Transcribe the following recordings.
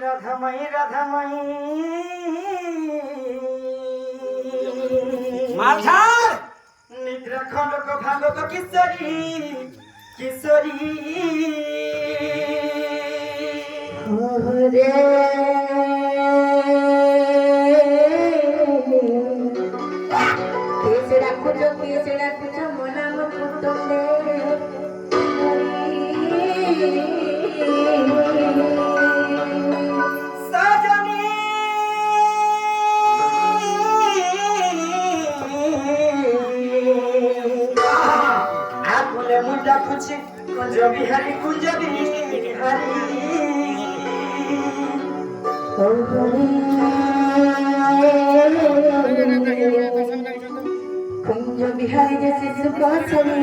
রাধামাই মাঝার নিদ্রা খন্ডক ভাঙ্গক কিশোরী কিশোরী রে কেসড়া কুচো মোলাম পুতলে মুন্ডা খুঁজে কুঞ্জ বিহারি কুঞ্জ বিহারি কুঞ্জ বিহারি যে শিশু কৌশলী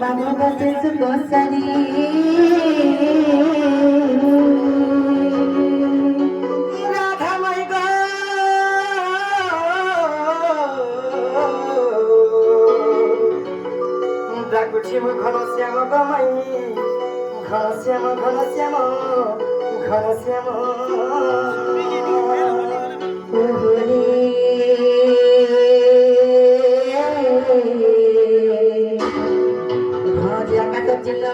বাবু শিশু কৌশলী ডাকুছিম ঘন শ্যাম গমাই ঘন শ্যাম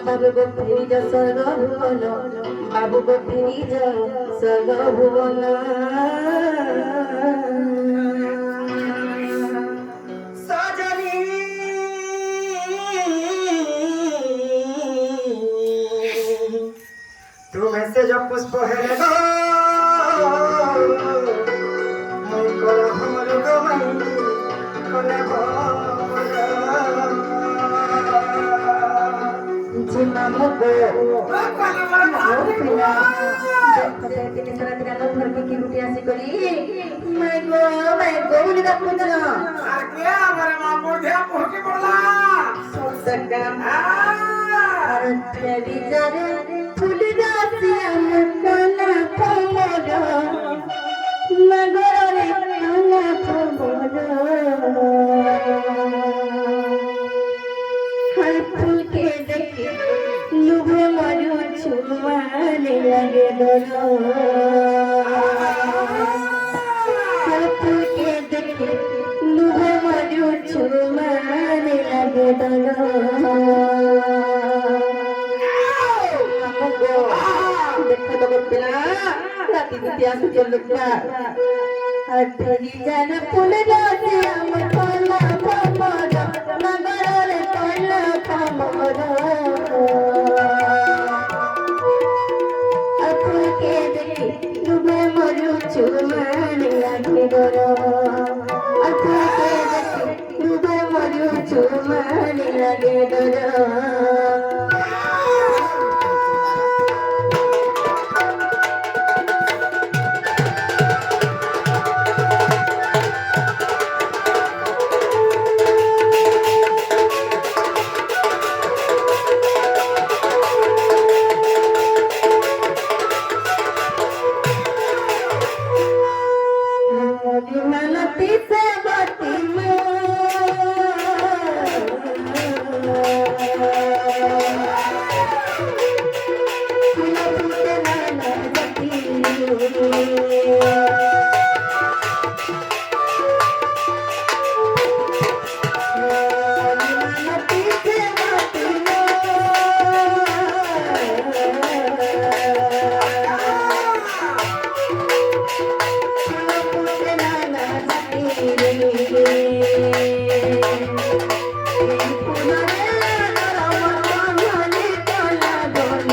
বাবু গো ফিরি যা সর্বভুবন বাবু গো ফিরি যা সর্বভুবন तुम्हें से जब पुष्प है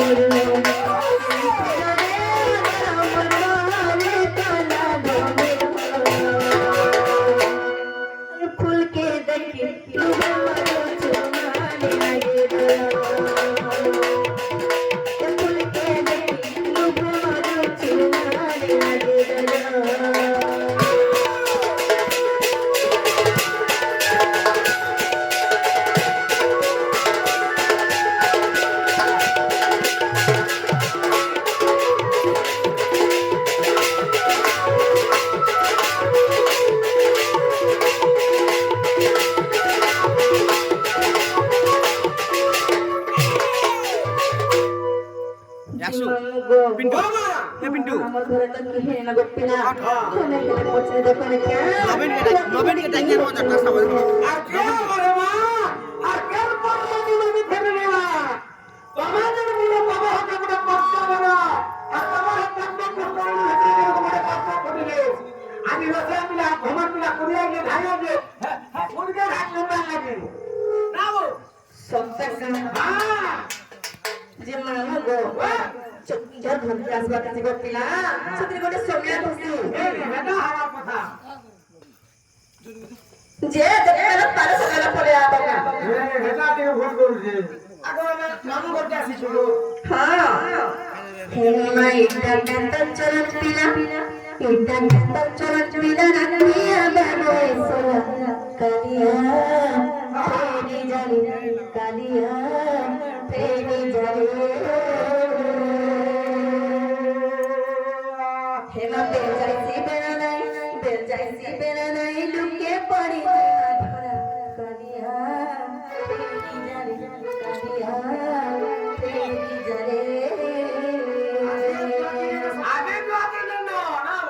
Thank you. আসো মামুগো পিন্টু এ পিন্টু আমার ঘরে তো কি হেনা গোপিনা কোনে কোনে পছন্দ দেখনে কে নবেন কে ডাকিয়ে মজাটা সবাই আর কে করে মা আর কে পরমানি মানে ফেলে নেওয়া তোমাদের মনে বাবা হতে মনে কষ্ট করো আর তোমার কান্না করতে হতে মনে কষ্ট করিলে আমি রসে মিলা ঘুমান মিলা করিয়া গিয়ে ধাইয়া যে ফুলকে রাখলো না লাগে নাও সবটা হ্যাঁ যে মামুগো চুপি যা ধন কাজ বাকি গোপিনা সত্যি করে সময় বসি এই বেটা হাওয়া কথা যে দেখতে পারে সকালে পড়ে আবা এই বেটা থেকে ভোট করছে আগে আমি মামু করতে আসিছিল হ্যাঁ হেমা এটা কান্তা চরণ পিলা এটা কান্তা চরণ পিলা রাখিয়া বাবু সোনা কালিয়া ফেরি জানি কালিয়া ফেরি জানি হেমা বেল যাইছি বেড়া নাই লুকে পড়ি ধরা কালিয়া ফেরি জানি কালিয়া ফেরি জানি আগে তো আগে না নাও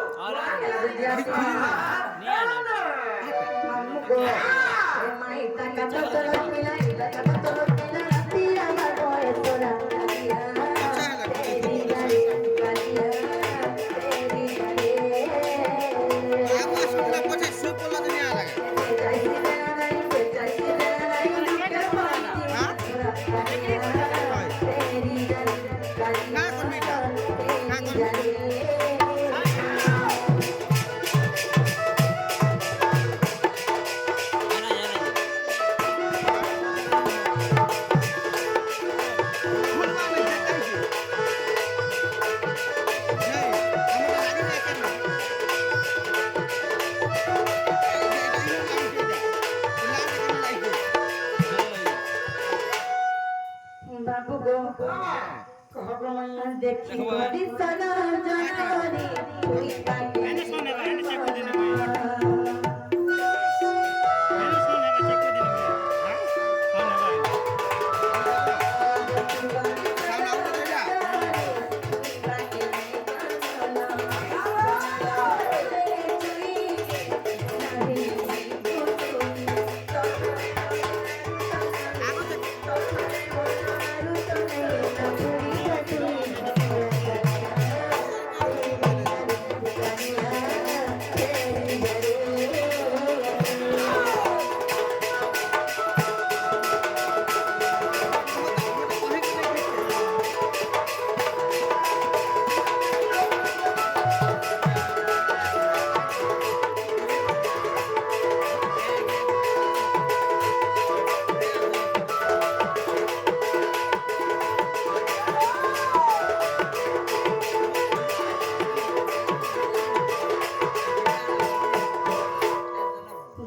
বাবু গো দেখি গরি সনা জননী তুই পাকে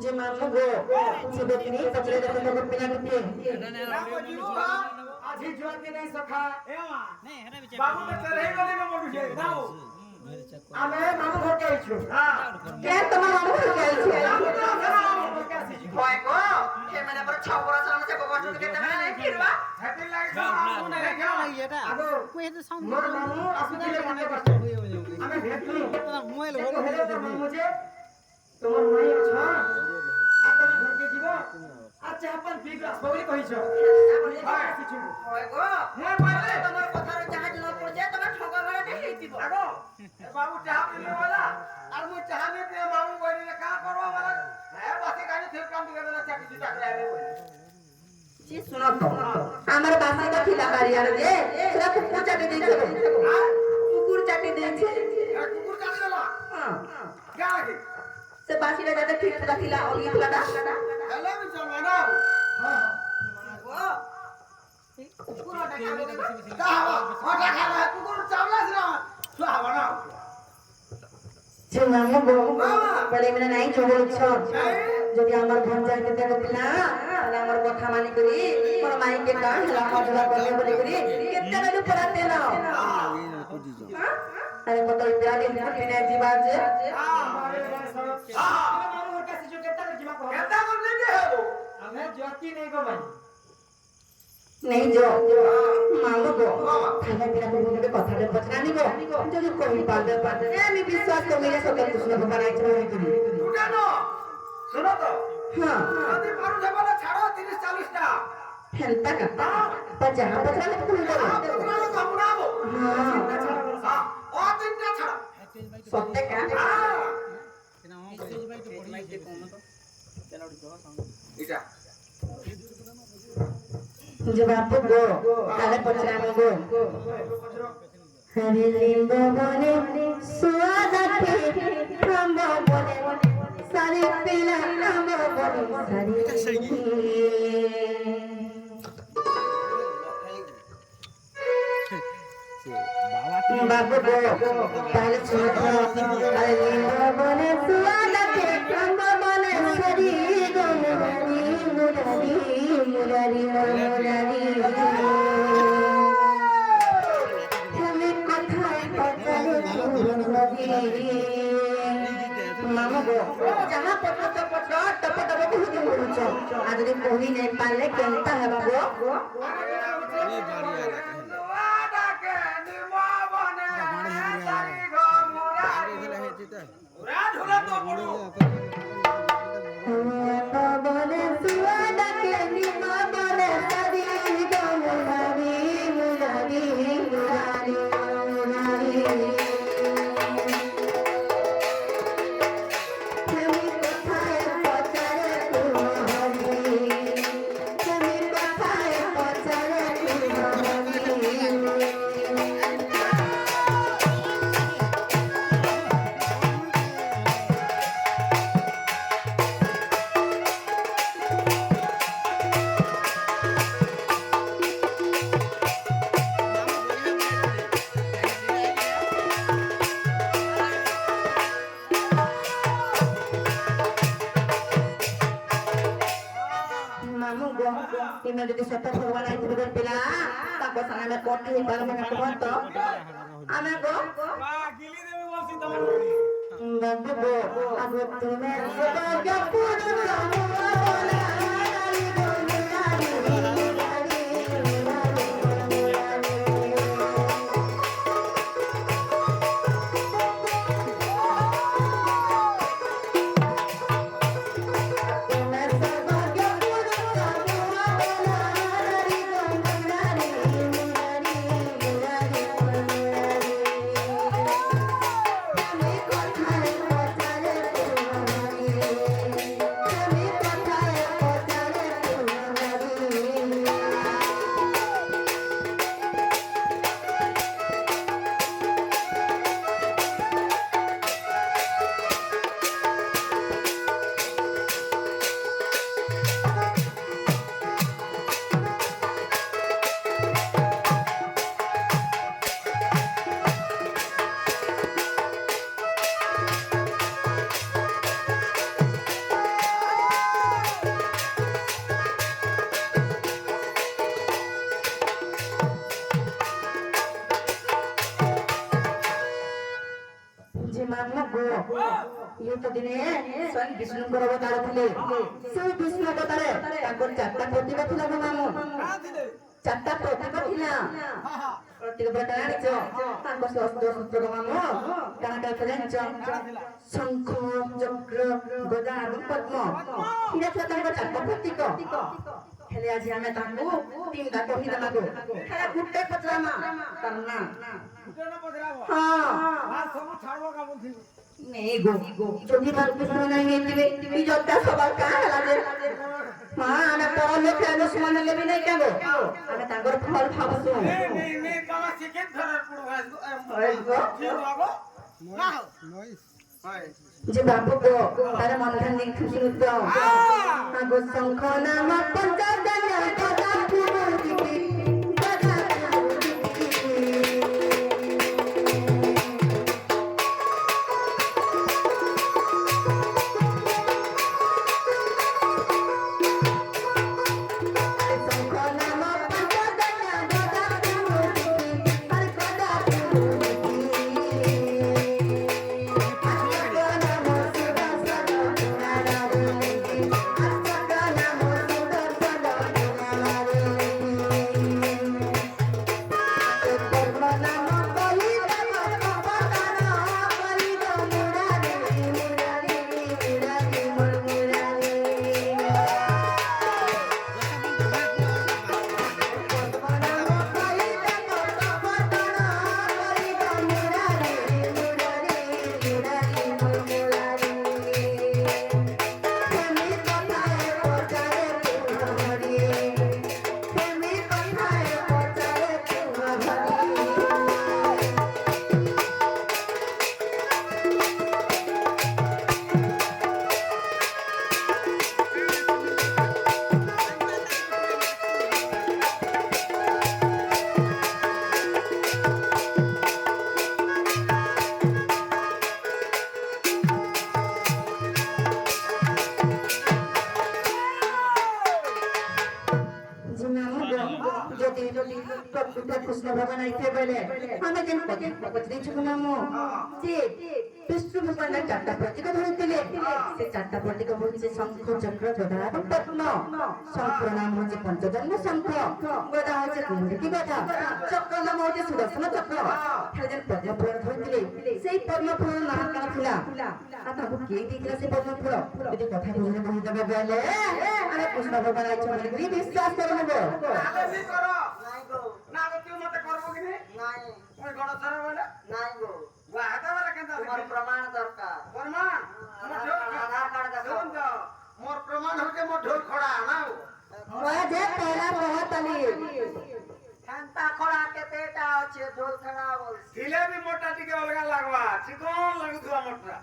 যে মামু গো যে দেখনি পচলে দেখতে তো পিনা করতে আজি জোয়াতে নাই সখা বাবু কে চলে গলি না মরুছে নাও আমি মামু ঘরকে আইছো কে তোমার মামু কে আইছে হয় গো কে মানে পর 6 বছর চালানো সে বাবা তুমি কেতে মানে ফিরবা হ্যাপি লাইফ মামু না কেউ নাই এটা আগো মোর মামু আসলে মনে করছে আমি ভেটলি মোবাইল হলো মামু যে তোমার মাই আছে আপন ঘরকে যাব আচ্ছা আপন বিগ্রাস বলি কইছো আপনি আসিছো হয় গো হ্যাঁ পারে তোমার কথার জাহাজ ন পড়ছে তোমার ঠকা ঘরে দেই দিব আগো বাবু চাহা পিলে वाला আর মু চাহা নে পে মামু বইলে কা করবা वाला হ্যাঁ বাকি কানে ঠিক কাম দিকে না চাকরি চাকরি আবে বই জি শুনো তো আমার বাসা তো খিলা বাড়ি আর যে সেটা কুকুর চাটি দিয়েছে হ্যাঁ কুকুর চাটি দিয়েছে কুকুর কাটি দিলা হ্যাঁ গা লাগি সে বাসিটা যাতে ঠিক রাখিলা অলি ফলাটা হ্যালো আমি চলবা না হ্যাঁ গো কুকুর কা হাওয়া ওটা খাওয়া কুকুর চাওলা ছিল তো হাওয়া না যে মামু গো বলে মানে নাই চলছ যদি আমার ঘর যাইতে দেব না তাহলে আমার কথা মানি করি মোর মাইকে কা হেলা খাজলা বলে বলে করি কেতে গেল পড়াতে না আরে কত ইয়া দিন ছুটি নাই দিবা যে नहीं जो मांगो गो खाना पीना को बोले কথা ଭଦ୍ର ପଚରା ଆଣିବ ଯଦି କହିପାରିବେ আমি বিশ্বাস করি সকাল কৃষ্ণ ভগবান আইছে বলে করি কেন শোনো তো হ্যাঁ যদি পারো বলে ছাড়ো 30 40 টা হেলতা কাটা পচা পচরা তুমি বলো তোমরা তো বুড়াবো হ্যাঁ হ্যাঁ ও তিনটা ছাড়ো সত্যি কা হ্যাঁ এটা যে বাপু গো তাহলে পচরা গো হরি লিঙ্গ বনে সুয়াদাতে ব্রহ্ম বনে সারি পিলা নাম বনে সারি বাবু গো তাহলে শুনো হরি লিঙ্গ বনে সুয়াদাতে ব্রহ্ম বনে সারি গো মুরারি মুরারি মুরারি মুরারি মামা গো যাহা পছন্দ পছন্দ টপ টপ বহুত বলুছ আজ যদি কহি নাই পারলে কেনতা হেবা গো ডাকে নিমবনে সারি গো মুরারি উড়া ঢোলা তো বড় বলে সুয়া ডাকে নিমা বলে সারি গো Murari Murari Murari Murari Ini jadi setan hewan yang itu pila, tak kau sangat nak kotor di dalam nak kotor. Ame go, গিলি দেবে বলছি তোমার babu go, aku tu men sebagai puru kamu. ये तो दिने स्वयं विष्णु को अवतार थे से विष्णु अवतार ताकर चारटा प्रतिभा थिला मामू चारटा प्रतिभा थिला प्रतिभा बताणी छ ताको शस्त्र शस्त्र मामू काना का फरेंच शंख चक्र गदा और पद्म इरा छ ताको चारटा प्रतीक हेले आज हमें ताको तीन दा कहि दमागो हेला गुट्टे पचरामा करना हां আর সব ছাড়বো কা বলছি नहीं गो যদি বালকৃষ্ণ নাই নেতিবে এই জটা সবার কা লাগে মা আমি পড়া লেখা আমি সমান লেবি নাই কেন আমি তাঙ্গর ফল ভাবছো নে কামা শিখে ধরার পুরো ওই গো যে বাবু গো তার মন ধ্যান নেই খুশি হতো আগো শঙ্খ নাম পঞ্চদান কথা পুরো দিকে ভগবান আইতে বলে আমি কেন পকড়ি ছিল মামু যে বিষ্ণু ভগবানের চারটা প্রতীক ধরেছিলে সে চারটা প্রতীক হচ্ছে শঙ্খ চক্র গদা এবং পদ্ম। শঙ্খর নাম হচ্ছে পঞ্চজন্ম শঙ্খ, গদা হচ্ছে কুণ্ডলী গদা, চক্র নাম হচ্ছে সুদর্শন চক্র। যেন পদ্মফুল ধরেছিলে সেই পদ্মফুল নাম কেন ଥିଲା আর তাকে কে দিয়েছিল সেই পদ্মফুল যদি কথা বুঝে বুঝিদেবে বলে আমি কৃষ্ণ ভগবান আইছে বলে বিশ্বাস করে নেব। আগে করো নাই গো না আগে তুই মতে করবো কি নে নাই ওই গড় ধরে বলে নাই গো ওয়াহাদা বলে কেন তোমার প্রমাণ দরকার প্রমাণ আধার কার্ড দেখো দেখুন তো মোর প্রমাণ হচ্ছে মোর ঢোল খড়া নাও मुझे पहला बहुत अली খান্তা খড়া কেতেটা আছে ঢোল খাড়া বলছি ଥିଲେ ବି ମୋଟା ଟିକେ ଅଲଗା ଲାଗବା ଚିକନ ଲାଗୁଥିବା ମୋଟା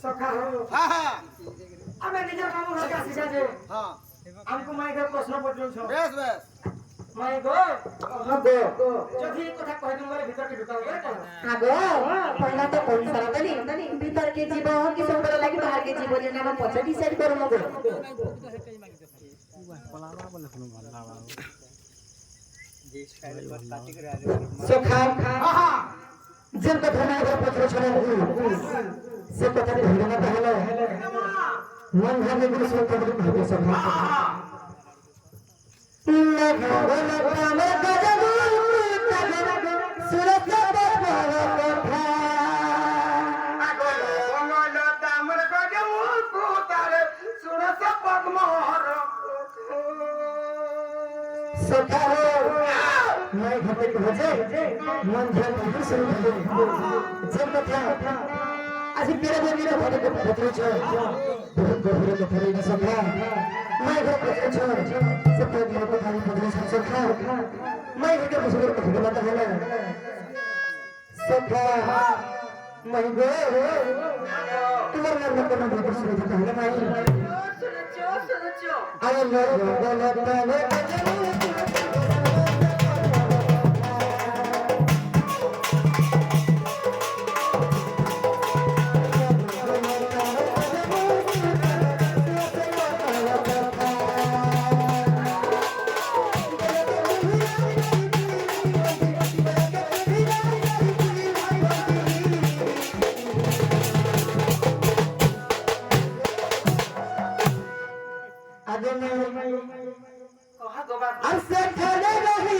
ସଖା ହଉ ହଁ ହଁ ଆମେ ନିଜ କାମ ଘରକୁ ଆସିଛେ ଯେ ହଁ ଆମକୁ ମାଇକ ପ୍ରଶ୍ନ ପଚାରୁଛ ବେଶ ବେଶ ମାଇକ गो ଯଦି ଏ କଥା କହିଦେବୁ ବୋଲେ ଭିତରକେ ଢୁକାଉ ବୋଲେ କଣ आगो पहला तो कौन सा दली भीतर के जीव कि सुंदर लगी बाहर के जीव जे हम पछे डिसाइड करू मगो सोखा ହଁ ହଁ जिन कथा ना पत्र छने से कथा धरना पहले मन भागे गुरु से पत्र भागे सब न भगवान काम गजबू तगन सुरत कथा আগলো দামর গজে মুকু তারে সুরস পদ্মহর सखा मैं घटे भजे मन ध्यान गुरु से भागे जब कथा आज तेरे मेरे भागे को पत्र छ बहुत गहरे कथा रे सखा मैं घर पत्र छ सब मेरे को खाली पत्र छ सखा मैं घर के बुजुर्ग को बोलता है सखा मैं गो तुम्हारे नाम को मैं बहुत सुन रहा है मैं শুনেছো अरे लोग बोलता है आगे मैं কহা গোবা अरसे खड़े रही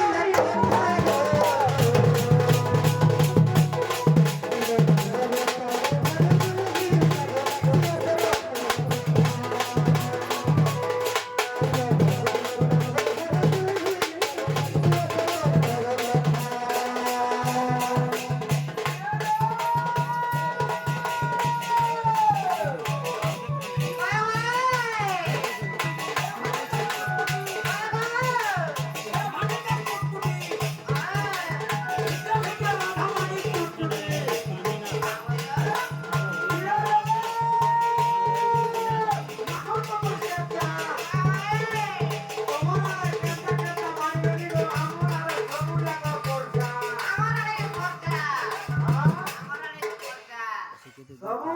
ସବୁ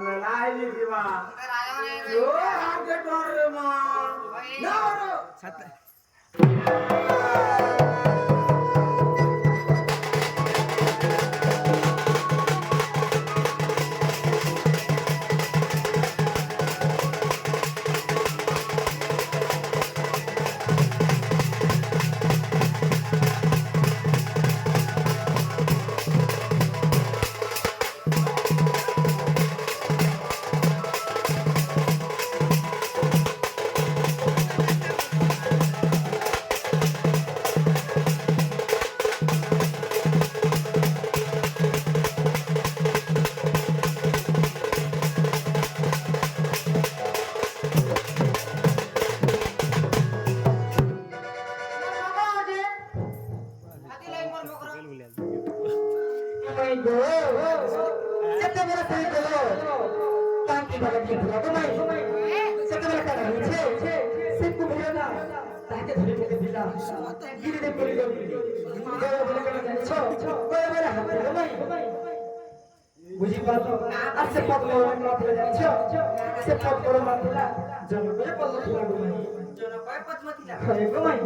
মেলা আইলি দিবা ও আগে ডরে মা না मैं गो जब मेरा कोई गो ताकि बड़ा ठीक हो तो मैं सब मेरा कर रही छे सब को बोला ताकि धरे के दिला गिरे दे पड़ी गई गो बोले कर छो कोई मेरा हाथ में मैं বুঝি পারতো আর সে পদ বড় মাত্রা যাচ্ছ সে পদ বড় মাত্রা জনগণে পদ খিলা গুমাই জনকয় পদ্মতিলা হয় গুমাই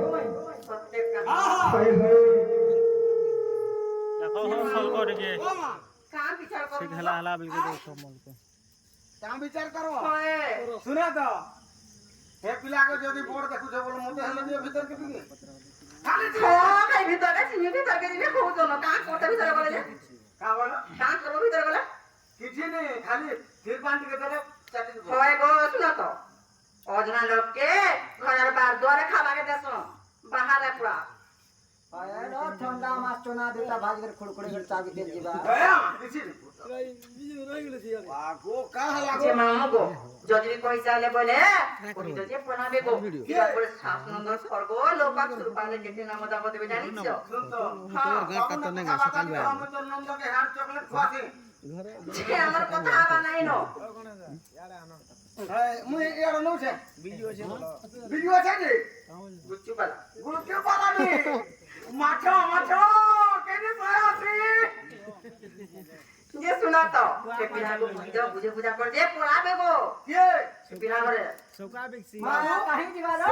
প্রত্যেক কাম হয় হয় দেখো সল করে কে কাম বিচার কর ঠিক হেলা হেলা বিলকে দেখ মলকে কাম বিচার করো হয় শুনে তো হে পিলাকে যদি বড় দেখুছ বল মতে হেলে দিয়ে ভিতর কে দিকে খালি এই ভিতরে চিনি ভিতরে দিনে খুব জন কাম করতে ভিতরে বলে যে কা বল কাম করব ভিতরে বলে কিছু নেই খালি ধীর পান্তি কে দেলে চাটি দেব হয় গো শুনো তো অজনা লোককে ঘরের বার দুয়ারে খাবাকে দেছ বাহারে পুরা আয়নো ঠান্ডা মাছ চনা দিতা ভাজি করে খুড়কুড়ি করে চাবি তেল দিবা হ্যাঁ কিছু নেই আগো কা হলা যে মামা গো যদি কইসালে বলে ওই যদি পনাবে গো কিবা করে শাসনন্দর স্বর্গ লোকাক শুরু পালে কেটে নাম দাও দেবে জানিস শুন তো হ্যাঁ আমি তো নন্দকে হার চকলেট খাওয়াছি যে আমার কথা আবা নাই নো হ্যাঁ মুই এর নউছে ভিডিও আছে নি বুঝছু পালা গুরুকে পালানি মাছ মাছ কেনে পায়াছি যে শুনা তো কে পিনা গো বুঝে বুঝা করে যে পড়াবে গো কে পিনা করে মা কাহি দিবা রে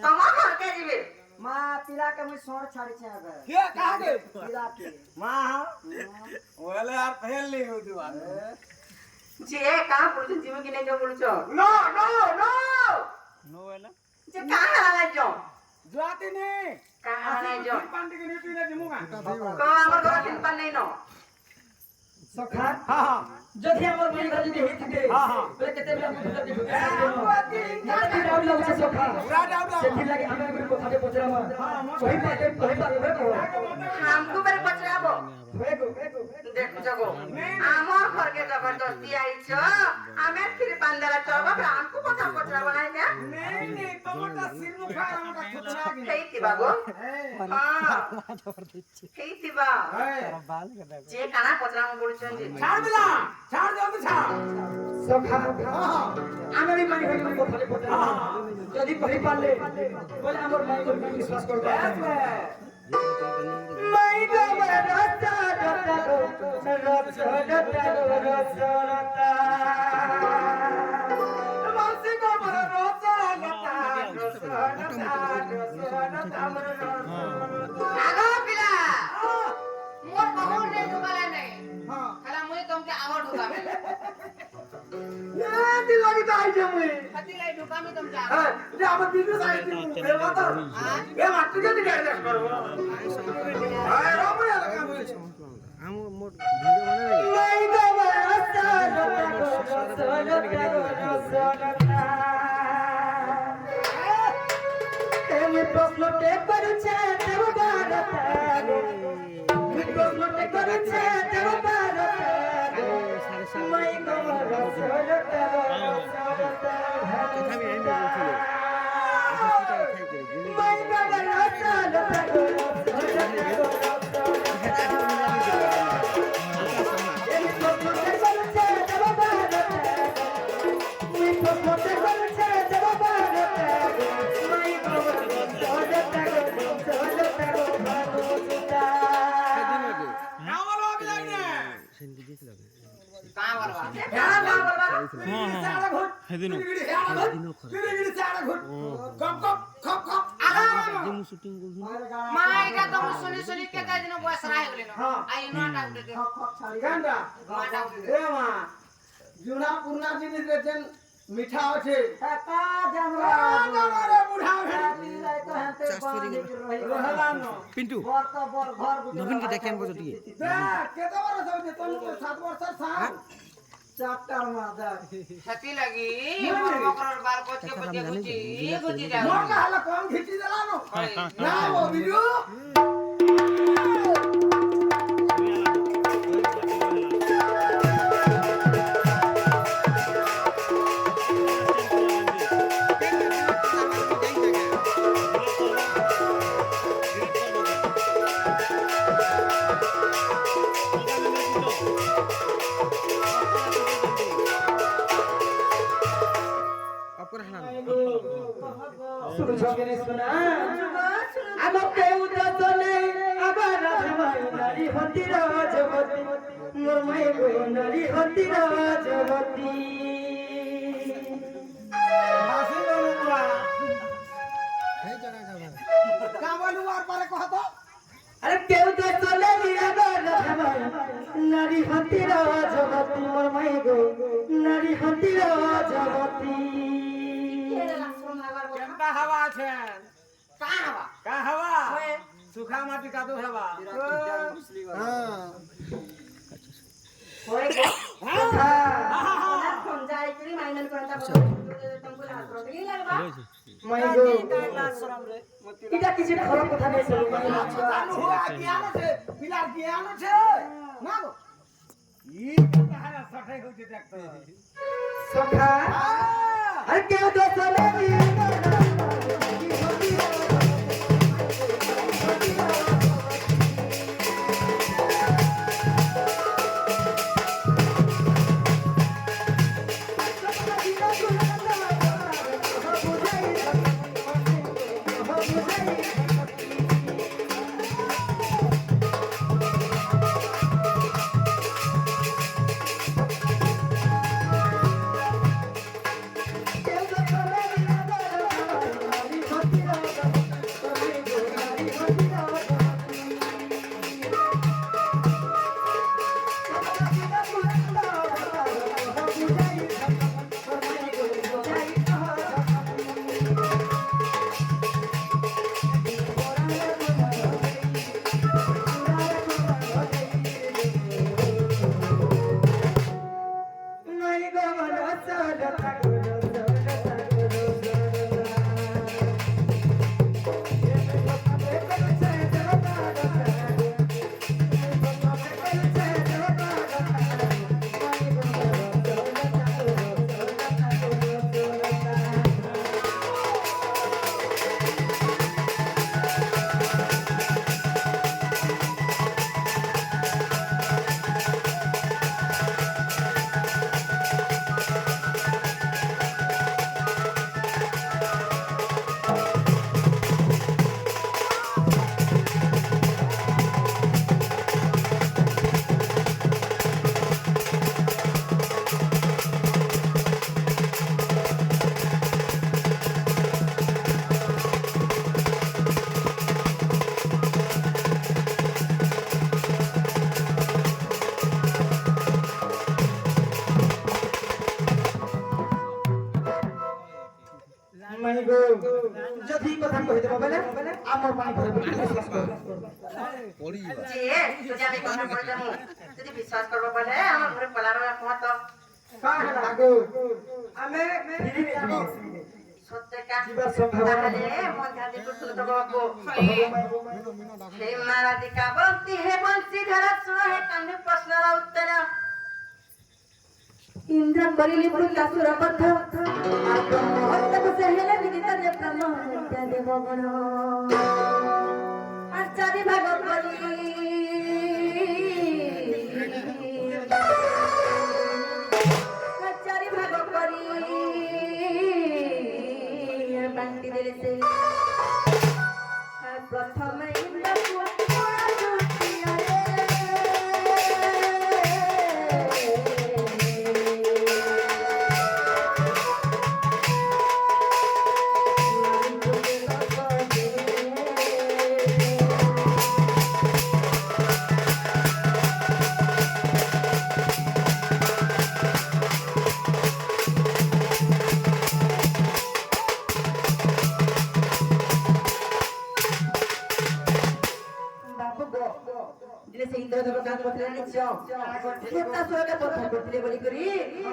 তোমার ঘরকে দিবে মা পিলা के मुझ सोर छाड़ी छे अगर কে কাকে पिला के মা ওলে আর ফেল নি হইতো যে কা বলছ জীব কি নাই যে বলছ নো নো নো নো এলা যে কা হালাই জ যাতি নি কা হালাই জ পান্তি কে নিতি না দিমুগা তো আমার ঘর তিন পান নাই ন সখা হ্যাঁ হ্যাঁ যদি আমার মাই ঘর যদি হেইতিতে বলে কেতে বেলা মুখ ধরতে ঢুকে নাকি ডাউট লাগছে সখা সেটি লাগি আমি একবার কথাতে পছরাম ওই পাতে हमको मेरे पचराबो হেগো देखो जगो আমার ঘরকে জবরদস্তি আইছো আমি ফিরে পান্দারা চবা हमको কথা পচরাবো না কে নেই নেই তোমারটা সির মুখা আমারটা খুতরা গি হেইতি বাগো হ্যাঁ হেইতি বা যে কানা পচরাবো বলছেন যে ছাড় দিলাম ছাড় দাও তো ছাড় সখা আমি ওই মাই ঘর কথাতে পছরাম যদি কই পারলে বলে আমার মাই ঘর বিশ্বাস করবে মাই গো রতা রতা রতা রতা মাসি গো রতা রতা আগো পিলা মোর বহু নে ঢুকালে নাই খালা মুই তোমকে আগো ঢুকাবে দি লাগি তাই জমি হাতি লাই ঢুকামি তোমকে হ্যাঁ যে আমার বিজনেস আইডি এ কথা এ মাটি যদি গাড়ি দেখ করব হ্যাঁ রবে লাগা আম মোট ভিডিও বানাই মাই গো রতা রতা রতা এমি প্রশ্নতে করছে দেব ভারত আমি প্রশ্নতে করছে দেব ভারত মাই গো রতা রতা রতা আমি আইন বলছিল মাই গো রতা রতা এমি প্রশ্নতে করছে দেব ভারত আমি প্রশ্নতে করছে দেব ভারত মাই গো রতা রতা রতা আমার হবে লাগে সেন্টি দিছিল কা বলবা কা বলবা সারা ঘুর সেদিনও গিরি সারা ঘুর কপ কপ খপ খপ যে মু শুটিং করছি মা এটা তো শুনি শুনি কেতে দিন বয়স রাই গলি ন আই নটা উঠে দে खप खप छाड़ी গান্ডা মাটা উঠে এ মা জুনা পুরনা জিনিস রেছেন মিঠা আছে का जानवा রে বুড়া पिला तो हते बांधी के रही রহলানো পিন্টু बर तो बर घर নবীনকে দেখে আনবো তো টিকে কেতে বড় হইছে তোর 7 বছর সাল चाप्टर में दे छती लगी मोर मकर बाल कोच के बच्चे गुची जाओ মোটা হলা কম ঘিচি দিলানো না ও ভিডিও সুরজগের সোনা আমাকে উদাস নেই আবার রাজমাই নারী হতি রাজবতী মাইগো নারী হতি রাজবতী হাসি বলুয়া কা বলু আর পারে কহ তো আরে কেউ তো চলে গিয়ে নারী হতি রাজবতী মোর মাইগো নারী হতি রাজবতী কেমটা হাওয়া আছেন কা হাওয়া সুখা মাটি কাদু হাওয়া होय गो हां फोन जाय करी माइनल करता तुमको हाथ रोक नहीं लगबा মাইগো এটা কিছু খারাপ কথা নেই চলো চালু হওয়া জ্ঞান আছে পিলার জ্ঞান আছে না গো ই কাহারা সঠাই হইছে দেখতো সখা আরে কেউ তো চলে গিয়ে মাইগো যদি কথা কই দেব বলে আমার পানি ভরে বিশ্বাস কর जी तुझे আমি কথা বলে দেবো যদি বিশ্বাস করব বলে আমার ঘরে পলার মত কাগো আমি ফিরি যাব সত্যি কা জীবন সম্ভব তাহলে মন ধাদি কুতুল তো বাবু হে মারা দিকা বলতি হে বলছি ধরা শুনো হে কানে প্রশ্নর উত্তর इंद्र करिली पुरुषा सुरबद्ध ब्रह्महत्या को सेहेले विदिता जे ब्रह्महत्या देव गण आचार्य भाग करी आचार्य भाग करी बांटी देले से प्रथम इंद्र को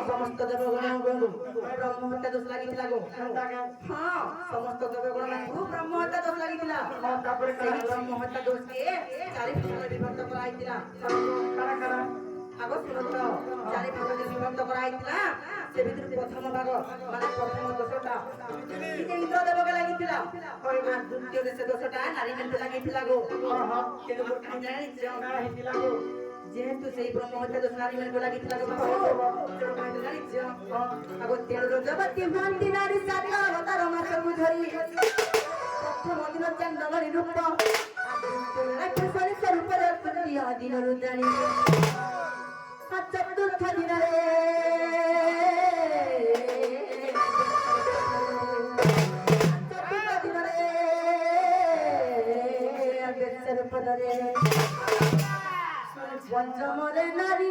समस्त देवगण ब्रह्महत्या दोष लगी हाँ समस्त देवगण ब्रह्महत्या दोष लगी ब्रह्महत्या दोष के चारि भाग विभक्त कराइतिला आगो सुनत चारि भाग विभक्त कराइतिला से भितर प्रथम भाग माने प्रथम दोषटा इंद्र देवके लागितिला और द्वितीय दोषटा नारी मेंते लागितिला गो केनो काई जानि जंगा हितिला गो जेहेतु सेही ब्रह्महत्या दोष नारी मेंते लागितिला गो केनो काई जानि जंगा आगो तेरो जगति भांति नारी साता अवतार मासकु धरि प्रथम दिन चंद्रगणी रूप राक्षसरी स्वरूप दर्शन दिया दिन रुद्राणी চতুর্থ দিনে চতুর্থ দিনে বেচার পদরে পঞ্চমরে নারী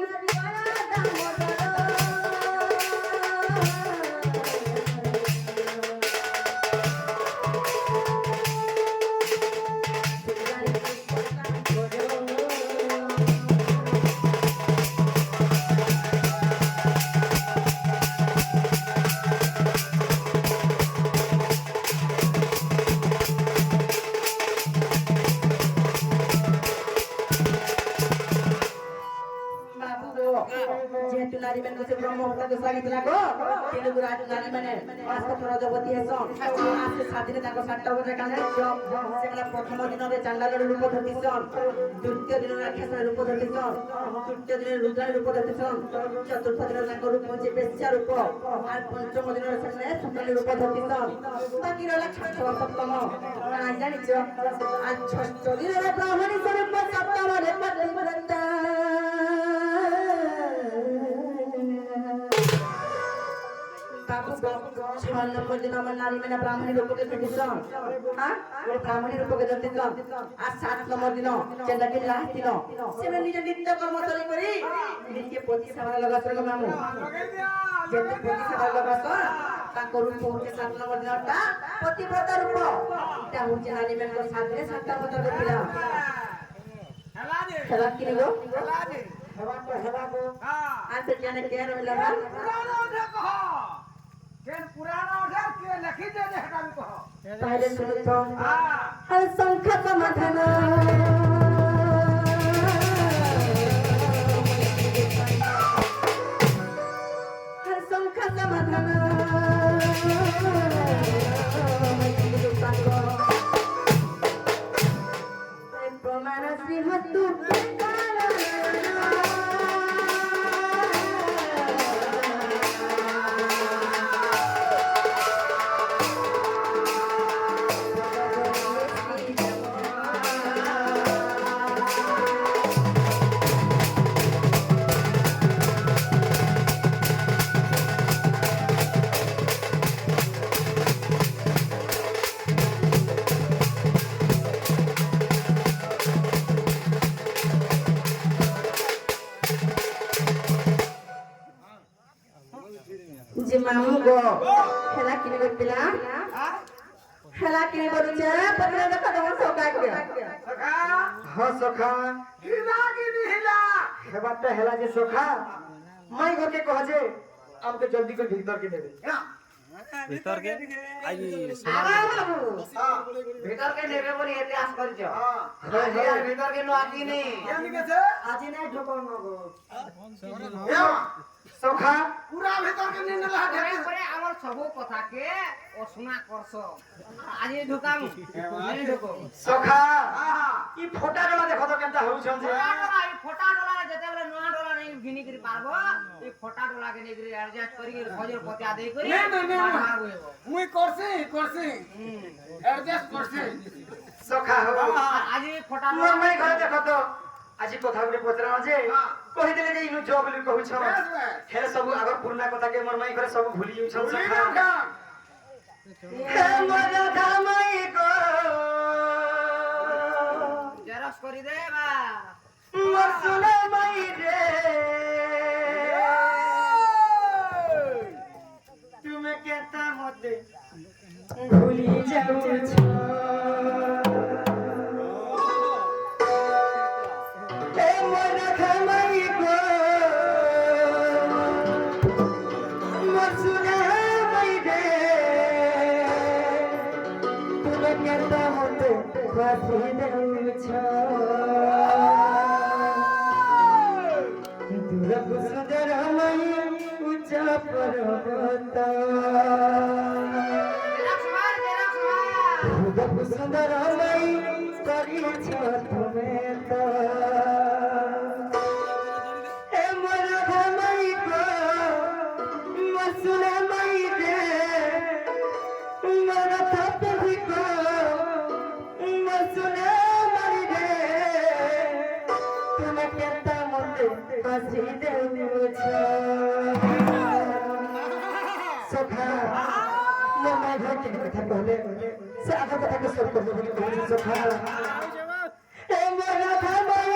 যেহেতু নারী মানে হচ্ছে ব্রহ্মহত্যা দোষ লাগিଥିଲା গো তেলুগু রাজু নারী মানে পাঁচটা প্রজাপতি হেসন আজকে সাদিনে তাଙ୍କ ସାତଟା ବଜେ କାନ୍ଦିଛ ସେମାନେ ପ୍ରଥମ ଦିନରେ ଚାଣ୍ଡାଳର ରୂପ ଧରିଛନ୍ ଦ୍ୱିତୀୟ ଦିନରେ ରାକ୍ଷସର ରୂପ ଧରିଛନ୍ ତୃତୀୟ ଦିନରେ ରୁଦ୍ରାଣୀ ରୂପ ଧରିଛନ୍ ଚତୁର୍ଥ ଦିନରେ ତାଙ୍କ ରୂପ ହେଉଛି ବେଶ୍ୟା ରୂପ আর পঞ্চম দিনের ସେମାନେ ସୁନ୍ଦରୀ ରୂପ ଧରିଛନ୍ ବାକି ରହିଲା ଷଷ୍ଠ ସପ୍ତମ କାହିଁ ଜାଣିଛ আজ ষষ্ঠ ଦିନରେ ବ୍ରାହ୍ମଣୀ ସ୍ୱରୂପ ସପ୍ତମରେ ପତିବ୍ରତା छह नंबर दिन हमारे नारी में ब्राह्मणी रूप के धरतीसन हां वो ब्राह्मणी रूप के धरतीसन आ 7 नंबर दिन चंदा के लास्ट दिन से में निज नित्य कर्म चली करी नित्य पति सेवा लगा सर मामू जते पति सेवा लगा सर ताको रूप होते 7 नंबर दिन ता पतिव्रता रूप ता होचे नारी में को साथ में सातटा बता देला हेला दे हेला कि गो हेला दे हेला को हां आज जाने के रहला पुराना उठा कह केन पुराना उठा के लिखी दे दे हटा भी कह पहले सुनो तो हां हर संख्या समाधान हर संख्या समाधान प्रमाण श्री हतु যে মামু গো খেলা কিনে করতিলা খেলা কিনে করছে পরে দেখা তোমার সৌভাগ্য सखा हाँ सखा हिला की नहीं हिला हेबाटा हेला जे सखा माई घर के कह जे हमके जल्दी कर भीतर के देबे ভিতর কে আই भीतर के नेबे बोली इतिहास करजो हां यार भीतर के नो आती नहीं ये निके से आजी नहीं ठोको मगो या सखा पूरा भीतर के नहीं नला পরে পরে আমার সব কথাকে অশুনা করছ আজি ঢুকাম নাই ঢুকো सखा हां ई फोटा डला देखो तो केनता होउ छन जे এই ফটা ডলা যেতেবেলে নয়া ডলা নাই ঘিনি করি পারবো এই ফটা ডলা কে নেগরি অ্যাডজাস্ট করি খজর পতিয়া দেই করি नहीं বাহার হইব मुई करसी एडजस्ट करसी सखा हो আজি ফটা मोर ডলা माई घर देखो तो আজি কথা गुटे पचरा जे हां कहि देले जे इनु जॉब ले कहू छ बस बस हेरे सब आगर पुरना कथा के मोर माई घर सब भूली यू छन भूली सखा ना हे मोर धामाई को জেরক্স করি দে বা मोर सुने माई रे तुम कहता मते भूली जाऊ छ हे मोर धामाई को मोर सुने माई रे तुम कहता मते फासी देऊ छ दूरक सुंदर मई उच्च पर्वत জেরক্স মার दूरक सुंदर मई करी छ तुमे तो ए मोर धमई को मसुले मई रे मोर थप भी को मसुले मई रे तुम कहता मते হাসি দেউছ সখা মনে ঘটে কথা বলে সে আধা কথাকে সব করবে বলে বলছি সখা এ মনে ভাবাই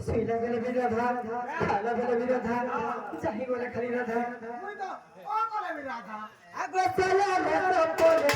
শুইলা গেলে বিরাধা খাইলা গেলে বিরাধা চাহি বলে খালি রাধা তুই তো ও করে রাধা আগে চলে তো পরে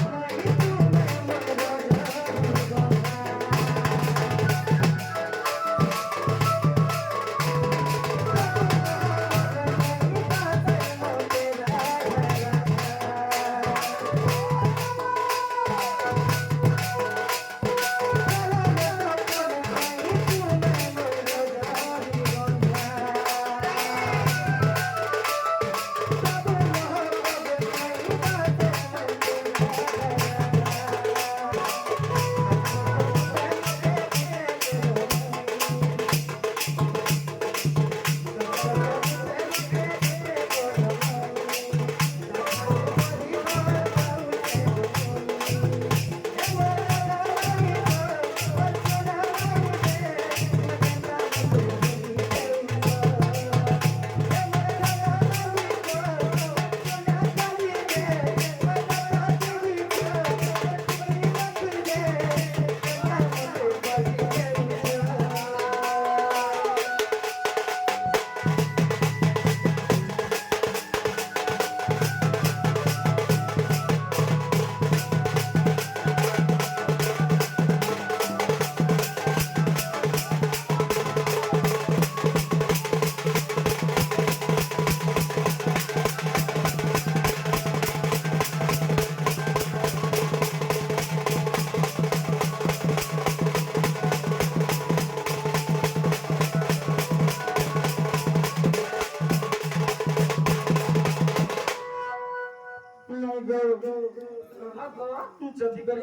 যদি করি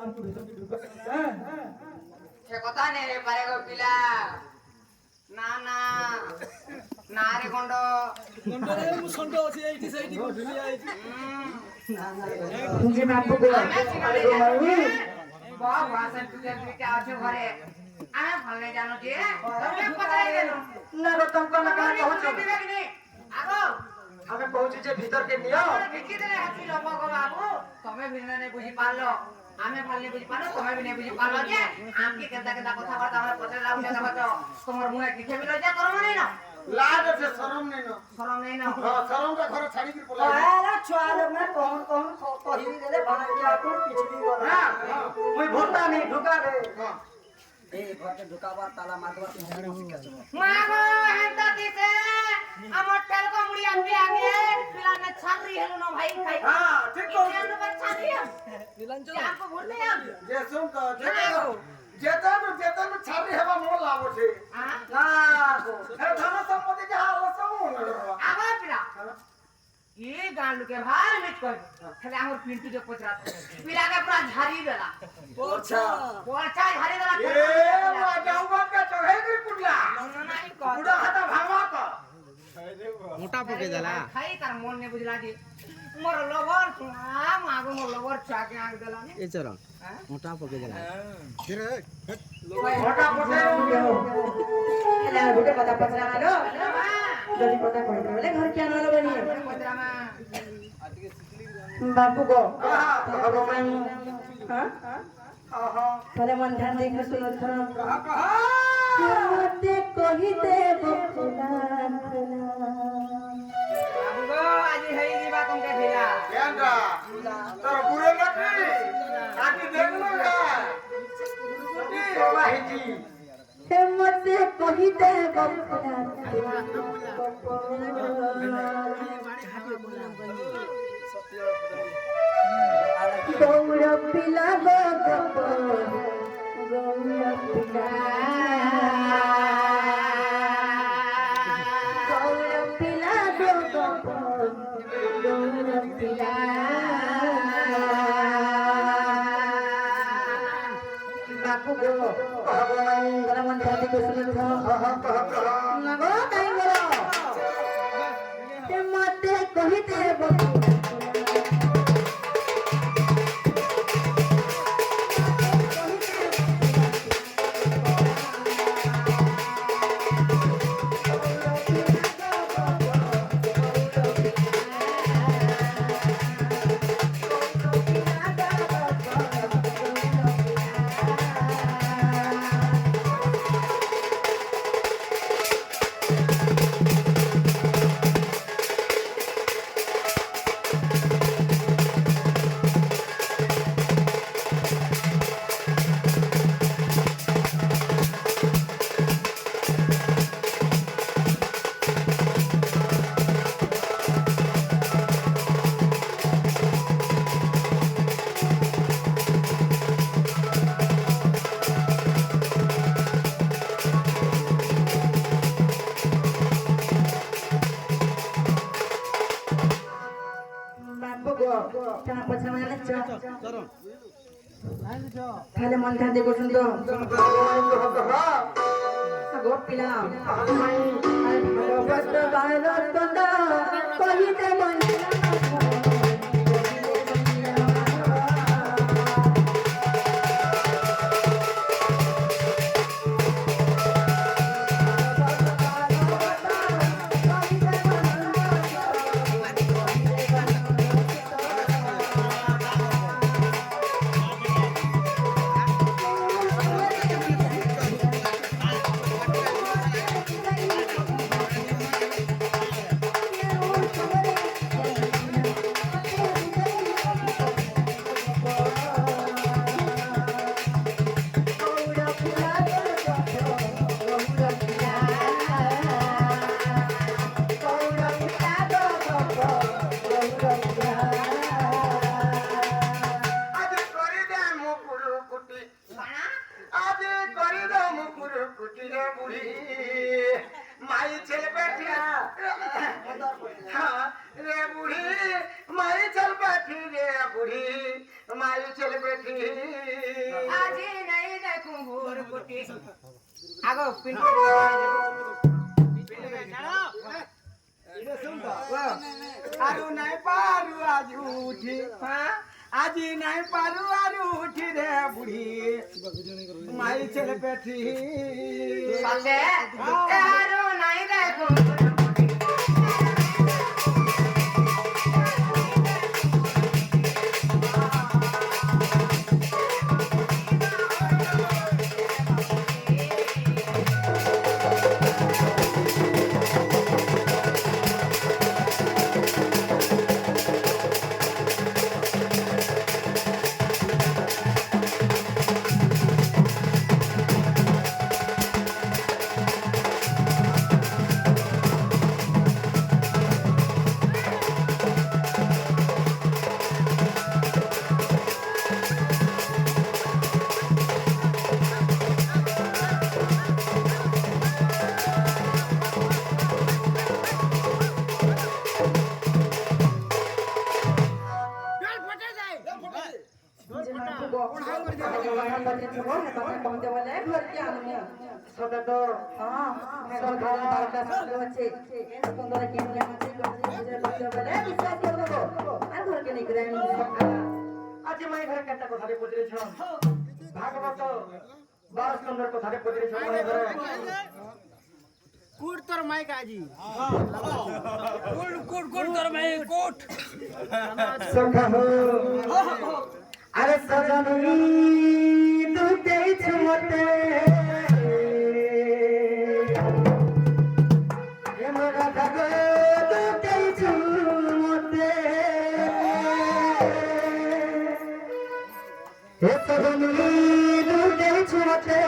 আমি ভেতরে ঢুকবো হ্যাঁ সে কথা নেই রে পারে গো পিলা না না না রে গন্ড গন্ডরে মু সন্ড আছে এইটি সেইটি ঘুরি আইছি যে মাপো গো আরে গো মাই বাহ ভাষণ তুই তুই আছে ঘরে আমি ভালো জানো যে তুমি কোথায় গেল না গো তুমি কোন কাজ কହୁছো আগো আমি কହୁছি যে ভিতর কে নিও দেখি দে হাসি লোক গো বাবু তুমি ভিন্ন নে বুঝি পারলো আমি ভালো বুঝি পারলো তুমি ভিন্ন বুঝি পারলো যে আমি কেদা কেদা কথা বলতা আমার পছন্দ লাগছে দেখো তো তোমার মুখে কি খেবি লজ্জা করো নাই না লাজ আছে শরম নেই না শরম নাই না হ্যাঁ শরমটা ঘরে ছাড়ি কি পলাই আরে ছুয়ারে মে কোন কোন কহি দেলে ভাড়া কোন পিছলি বলা মুই ভোটা নেই ঢুকা দে এই ঘরে ঢুকাবার তালা মারবার মা গো হেনতা দিছে আমার তেল কো মুড়ি আনবি আগে পিলা মে ছাড়ি হেলো না ভাই খাই হ্যাঁ ঠিক কও কেন বা ছাড়ি নীলাঞ্চল আপকো ভুলতে যাও যে শুন তো যেতন ছাড়ি হেবা মোর লাভ আছে হ্যাঁ না গো এ ধন সম্পত্তি যা হলো সব মোর আবার পিলা কি গান লুকে ভাই মিট কই খালি আমার পিন্টু যে পচরা পিলাকে পুরা ঝাড়ি দেলা আচ্ছা পচা ঝাড়ি দেলা এ মা যাওবা কে চহে করে কুটলা নাই কর পুরা হাতা ভাঙা তো মোটা পকে দেলা খাই তার মন নে বুঝলা দি মোর লবর মাগো মোর লবর চাকে আগ দেলা নি এই চরণ মোটা পকে দেলা মোটা পটে ହେଲା ଗୋଟେ କଥା ପଚରା ମାଲୋ ଯଦି କଥା କହିବ ବୋଲେ ଘର କିଆ ନହେଲେ ବନି ପଚରା ମା ବାବୁ ଗো ଭଗବାନ ହଁ ଓହୋ ଥରେ ମନ ଧ୍ୟାନ ଦେଇକି ଶୁଣ ଥର କହ ମତେ କହିଦେ ବକୁଲା বাবু গো আজি হেই দিবা তোমকে ভিলা কেনটা তোর বুড়ো নাকি আকি দেখলো না কি বাবা হিজি হে মতে କହିଦେ ବକୁଲା গৌর পিলা গো গৌর পিলা গৌর পিলা গো গৌর পিলা বাপু গো ভগবান গরা মন ধাতে কইছিল না গো কাই গো তে মতে কহিতে বকুলা Jangan pecah mana cak. Kale mantha de gosundo. Go pilam. Bhagavad Bhagavatonda kahite mantha. আগো পিন্টু আরু নাই পারু আজ উঠি আজি নাই পারু আরু উঠি রে বুড়ি মাই ছেলে পেঠি সাথে আরো নাই দেখো যে না খুব কথা বলতে ছিল কথা কমতে বলে ঘর কি আনমু সবে তো সরকার বারটা সালে হচ্ছে সুন্দর কেমন আছে বুঝে বলতে বলে বিশ্বাস করে দেবো আর ঘরকে নেই করে আজি মাই ঘরে কেনটা কথারে পড়িছ ভাগবত 12 নম্বর কথারে পড়িছ মনে করে কুট তোর মাইক আজি সখা হো আরে সজনী তু দেইছ মতে এ মোরা ভাগো তু দেইছ মতে এ সজনী তু দেইছ মতে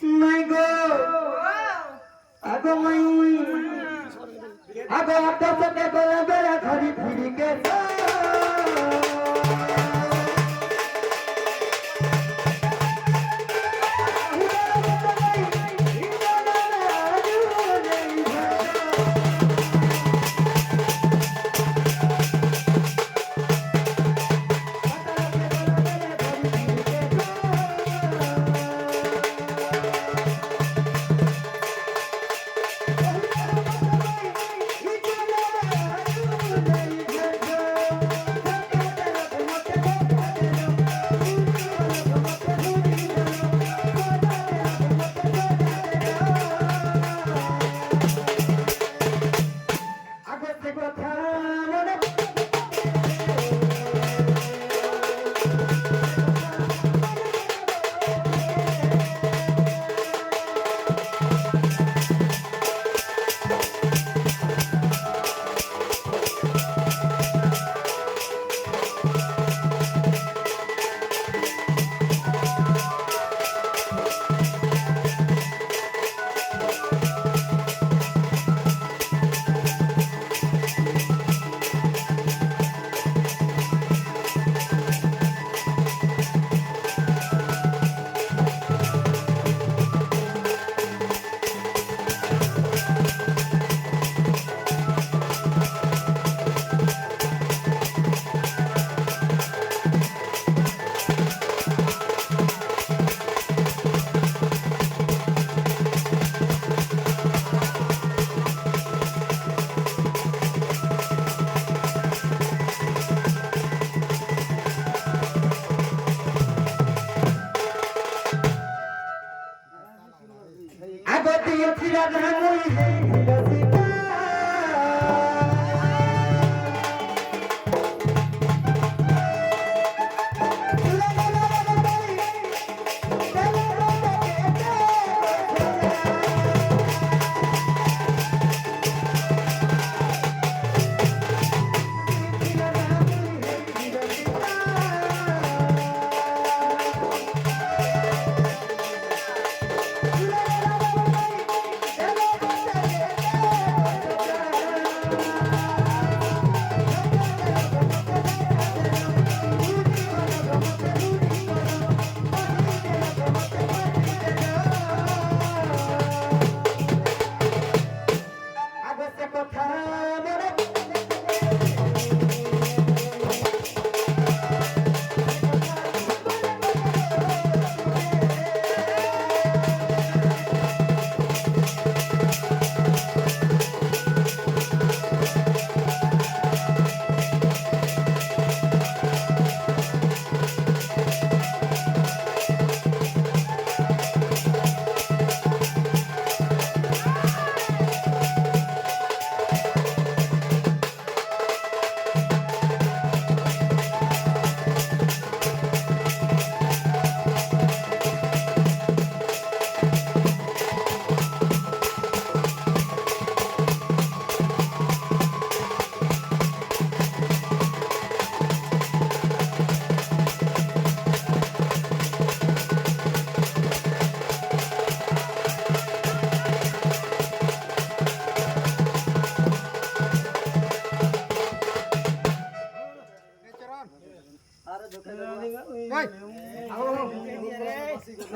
My God, ago mai, ago apta pate bala bala dhari phiri ke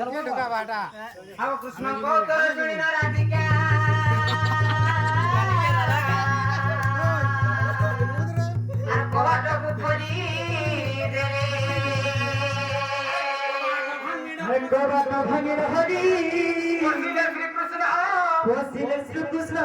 ଆଉ କୃଷ୍ଣଙ୍କ ଉତ୍ତର ଶୁଣିନ ରାଧିକା আর কবাটକୁ ଖୋଲି ଦେଲେ ভগবান ভাঙির হরি ଶ୍ରୀକୃଷ୍ଣ বসিলে শ্রীকৃষ্ণ